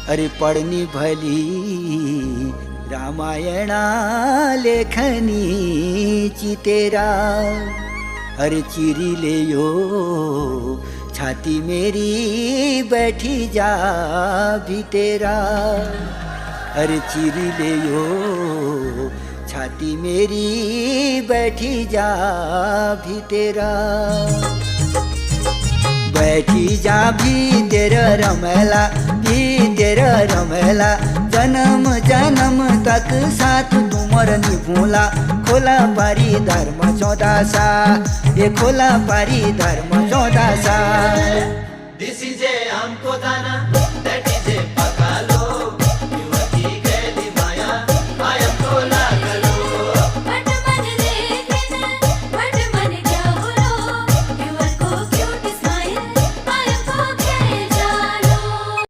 अरे पढ़नी भली रामायणा लेखनी चितेरा। अरे चिरी ले यो छाती मेरी बैठी जा भी तेरा। अरे चिरी ले यो छाती मेरी बैठी जा भी तेरा। बैठी जा भी तेरा रमेला, भी तेरा रमेला। जन्म जन्म तक साथ तुमर निभूला। खोला पारी धर्म 14 सा, ये खोला पारी धर्म 14 सा। दिस इज हमको जाना।